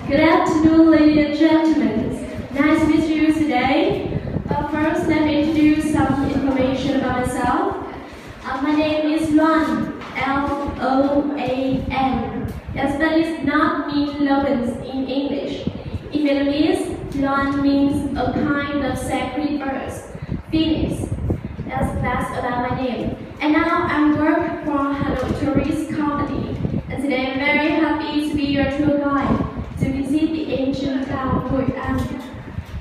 Good afternoon, ladies and gentlemen. Nice to meet you today. First, let me introduce some information about myself. My name is Loan, L-O-A-N. That does not mean Loans in English. In Vietnamese, Loan means a kind of sacred bird, phoenix. That's about my name. And now I work for Hanoi Tourist Company. And today I'm very happy to be your tour guide to visit the ancient town Hoi An.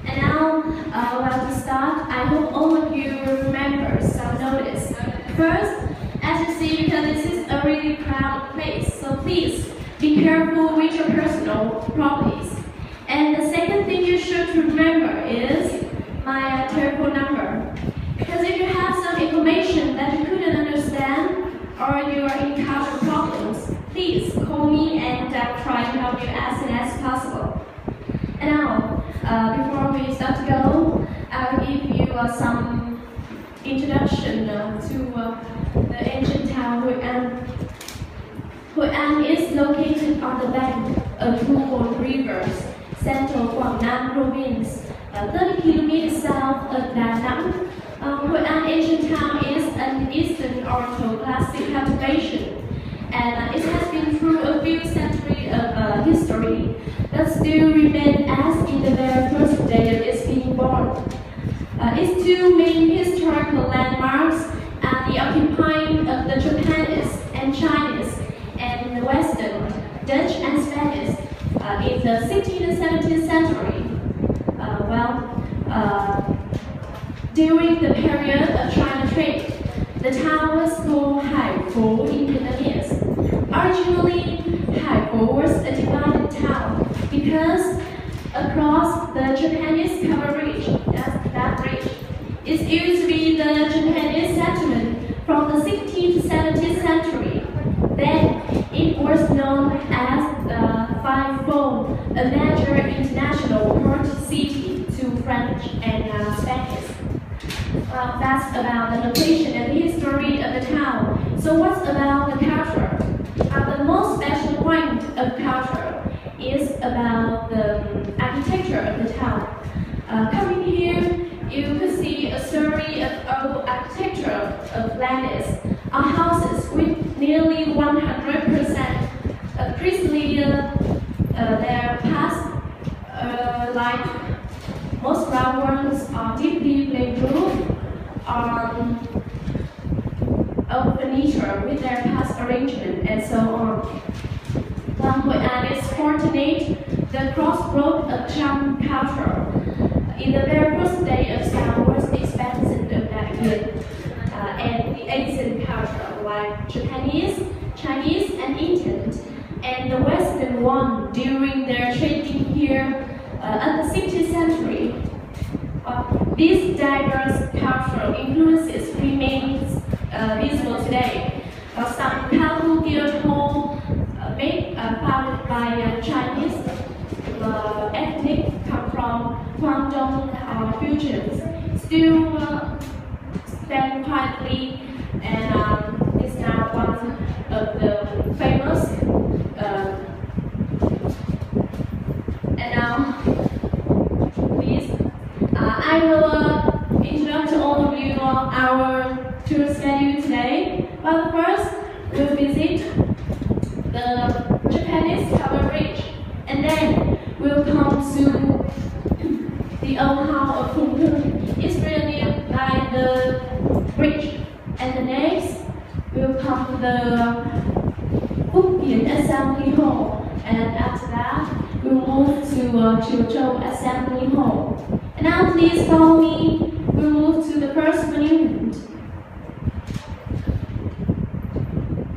And now, to start, I hope all of you will remember some notice. First, as you see, because this is a really crowded place, so please be careful with your personal properties. And the second thing you should remember is my telephone number. Because if you have some information that you couldn't understand or you are encountering problems, please call me and try to help you as soon as possible. And now, before we start to go, I'll give you some introduction to the ancient town Hoi An. Hoi An is located on the bank of Phuong River, central Quảng Nam province, 30 kilometers south of Da Nang. Hoi An ancient town is an Eastern Oriental classic cultivation, and it has been through a few centuries of history, but still remains as in the very first day of its being born. Its two main historical landmarks are the occupying of the Japanese and Chinese and the Western, Dutch and Spanish in the 16th and 17th century. During the period of China trade, the town was called Hai Phu in Vietnamese. Originally, Hai Phu was a divided town because across the Japanese covered ridge, that ridge, it used to be the Japanese settlement from the 16th to 17th century. Then, it was known as the Phuong, a major international port city to French and Spanish. That's about the location and the history of the town. So what's about the culture? The most special point of culture is about the architecture of the town. Coming here, you could see a story of old architecture of landings, houses with nearly 100% of priestly their past, like most ground ones are deeply plain roof of furniture with their past arrangement and so on. Hoi An is fortunate the crossroad of Cham culture. In the very first day of southward expansion of that year, and the Asian culture like Japanese, Chinese, and Indian, and the Western one during their trading here at the 16th century. These diverse cultural influences remain visible today. Some powerful guild hall founded by Chinese ethnic come from Guangdong fusions still stand quietly and is now one of the famous and now please I will introduce to all of you our tour schedule today. But first, we'll visit the Japanese covered ridge, and then we'll come to the old town of Phuong. It's really by the bridge. And the next, we'll come to the Phuong Assembly Hall, and after that, we'll move to Chiu Assembly Hall. And now please follow me. We'll move to the first monument.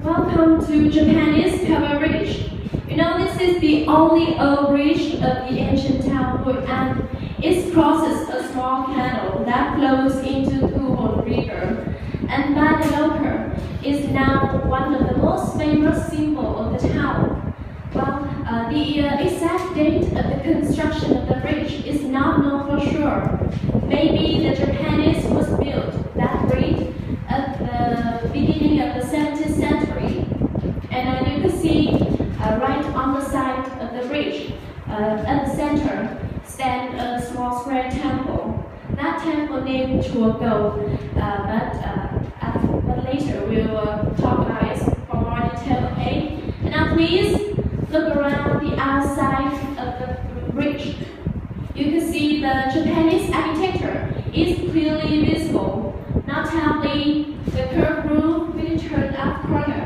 Welcome to Japanese covered ridge. You know, this is the only old bridge of the ancient town Hoi An. It crosses a small canal that flows into Phuong River, and by the local is now one of the most famous symbols of the town. The exact date of the construction of the bridge is not known for sure. Maybe the Japanese was built that bridge at the beginning of the 17th century. And you can see right on the side of the bridge, At the center stands a small square temple. That temple named Chùa Cầu, but later we'll talk about it for more detail. Okay? And now please look around the outside of the bridge. You can see the Japanese architecture is clearly visible. Notably, the curved roof with a turned-up corner.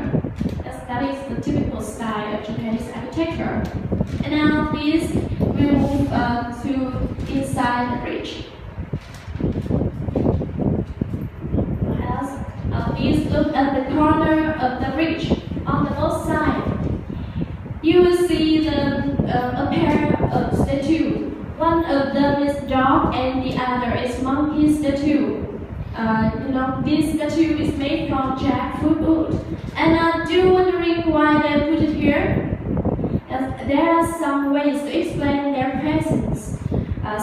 That is the typical style of Japanese architecture. And now please we'll move to inside the bridge. Please look at the corner of the bridge on the both sides. You will see a pair of statues. One of them is dog and the other is monkey statue. This statue is made from jackfruit wood. And do you wondering why they put it here? There are some ways to explain their presence.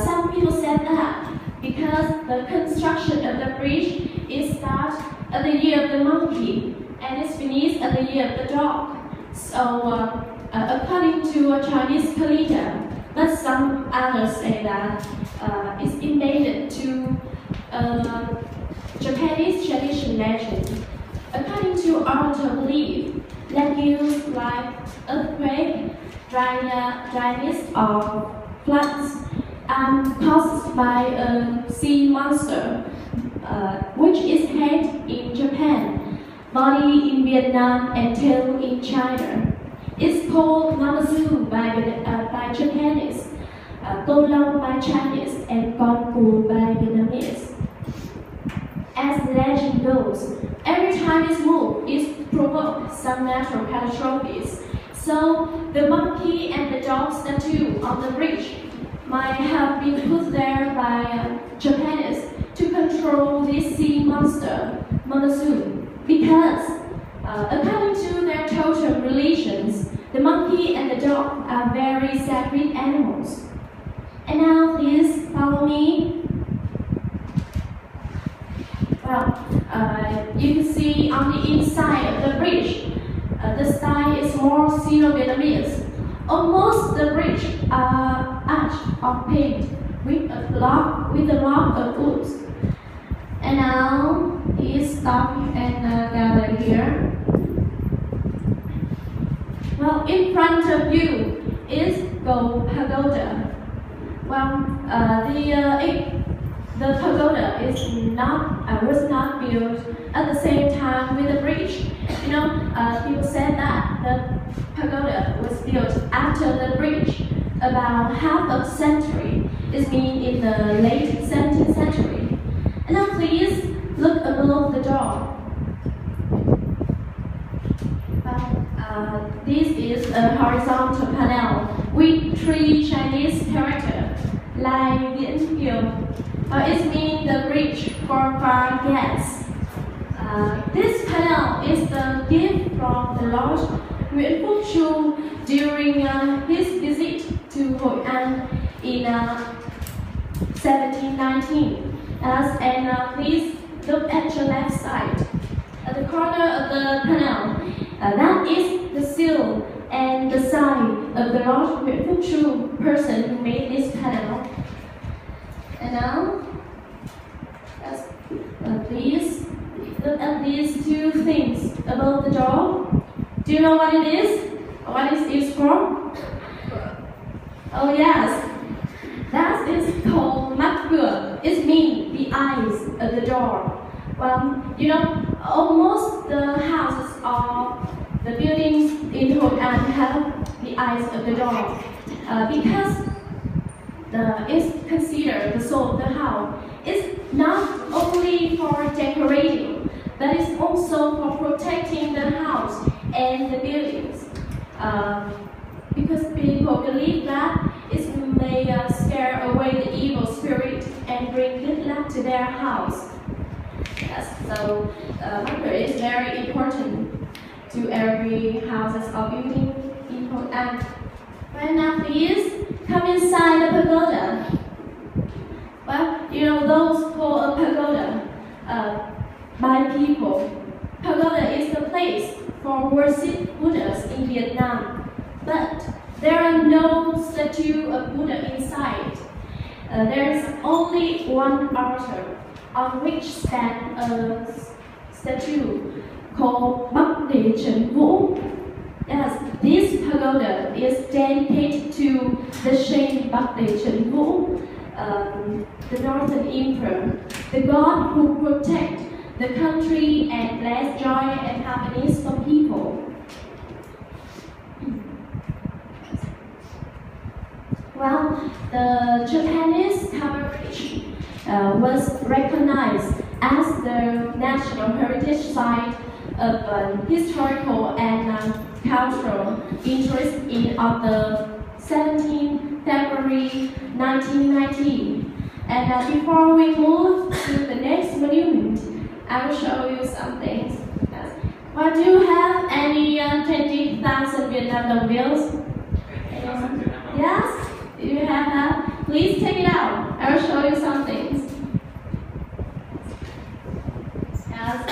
Some people said that because the construction of the bridge is started at the year of the monkey and is finished at the year of the dog. So, according to a Chinese calendar, but some others say that it's related to Japanese tradition legend. According to Oriental belief, legumes like earthquake, dryness, or floods caused by a sea monster, which is head in Japan, body in Vietnam, and tail in China. It's called Namazu by Japanese, Golong by Chinese, and Gonpu by Vietnamese. As the legend goes, every time it's moved, it provokes some natural catastrophes. So the monkey and the dog statue on the bridge might have been put there by Japanese to control this sea monster, monsoon, because according to their totem religions, the monkey and the dog are very sacred animals. And now please follow me. Well, you can see on the inside of the bridge, the style is more Sino-Vietnamese. Almost the bridge arch or paint with a block of wood. And now please stop and gather here. Well, in front of you is Go Pagoda. Well, the pagoda was not built at the same time with the bridge. People said that the pagoda was built after the bridge, about half a century. It means in the late 17th century. And now please look above the door. This is a horizontal panel with 3 Chinese characters, Lai Viễn Kiều. It means the bridge for far guests. This panel is the gift from the Lord Nguyễn Phúc Chu during his visit to Hội An in 1719. And please look at your left side. At the corner of the panel, that is the seal and the sign of the Lord Nguyễn Phúc Chu, person who made this panel. And now, please look at these 2 things above the door. Do you know what it is? What is it for? Oh yes, that is called mắt cửa. It means the eyes of the door. Well, almost the houses or the buildings in Hội An have the eyes of the door because it's considered the soul of the house. It's not only for decorating, but it's also for protecting the house and the buildings. Because people believe that it may scare away the evil spirit and bring good luck to their house. Yes, so hunger is very important to every houses or building in Hội An. Right now, please come inside the pagoda. Well, those called a pagoda by people. Pagoda is the place for worship Buddhas in Vietnam. But There are no statue of Buddha inside. There is only one altar on which stands a statue called Bắc Đề Trấn Vũ. Yes, this pagoda is dedicated to the Saint Bắc Đề Trấn Vũ, the Northern Emperor, the god who protects the country and bless joy and happiness for people. Well, the Japanese coverage was recognized as the National Heritage Site of historical and cultural interest on the 17th February 1919. And before we move to the next monument, I will show you some things. Yes. Well, do you have any 20,000 Vietnam đồng bills? Yes? Do you have that? Please take it out. I will show you some things. Yes.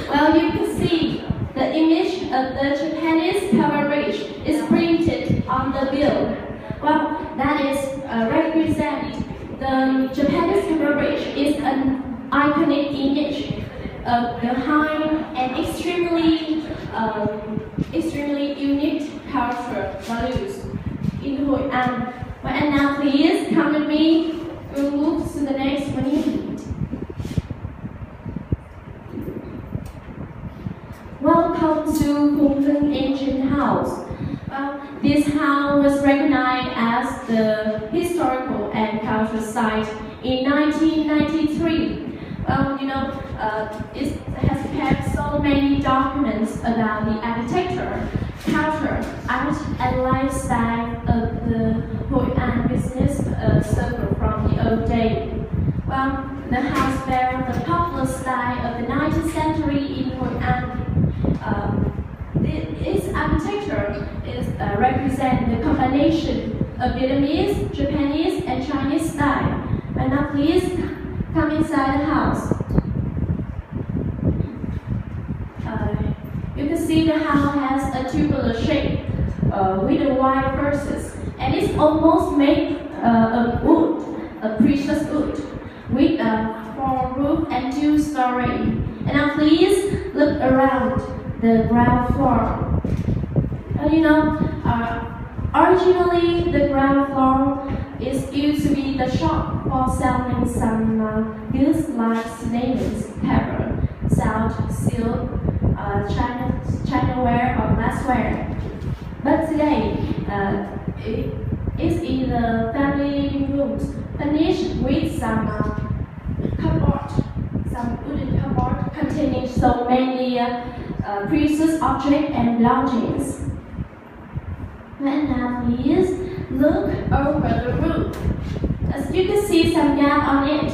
Well, you can see the image of the Japanese coverage is printed on the bill. Well, that is represent the Japanese coverage is an iconic image of the high and extremely unique cultural values in Hội An. Well, and now please come with me. We'll move to the next monument. Welcome to Phuong Ancient House. Well, this house was recognized as the historical and cultural site in 1993. Well, it has kept so many documents about the architecture, culture, art, and lifestyle of the Hội An business circle from the old days. Well, the house bears the popular style of the 19th century in Hội An. Its architecture represents the combination of Vietnamese, Japanese, and Chinese style. And now please come inside the house. You can see the house has a tubular shape with a wide versus, and it's almost made of wood, a precious wood, with a 4 roof and 2 story. And now please look around the ground floor. Originally the ground floor is used to be the shop for selling some goods like ceramics, pepper, salt, silk, Chinaware or glassware. But today, it is in the family living rooms, furnished with some cupboard, some wooden cupboard containing so many precious objects and belongings. And now please look over the roof. As you can see some gap on it.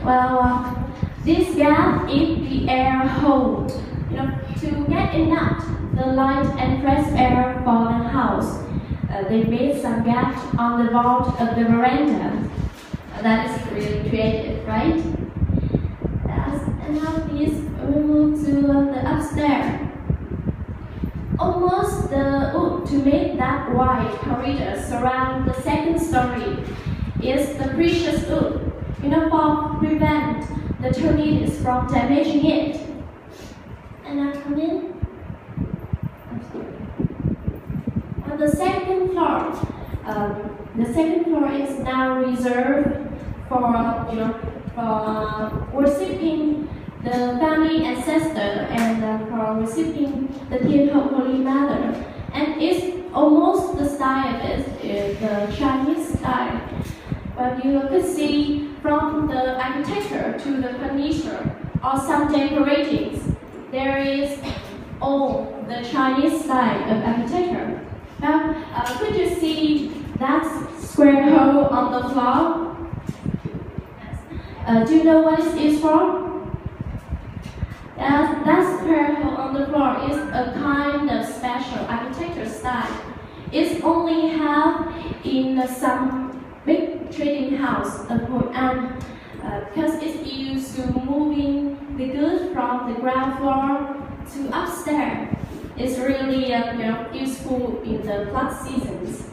Well, this gap is the air hole. To get enough the light and fresh air for the house, they made some gaps on the vault of the veranda. That is really creative, right? Yes. And now please we move to the upstairs. Almost the wood to make that wide corridor surround the second story is the precious wood, for prevent the tornadoes from damaging it. And now come in. On the second floor is now reserved for worshiping the family ancestor and for worshiping the Thiên Hậu Holy Mother. And it's almost the style of it is the Chinese style. But you can see from the architecture to the furniture or some decorations, there is all the Chinese style of architecture. Now, could you see that square hole on the floor? Do you know what it is for? That square hole on the floor is a kind of special architecture style. It's only have in some big trading house of Hội An because it's used to moving the goods from the ground floor to upstairs. It's really useful in the flood seasons.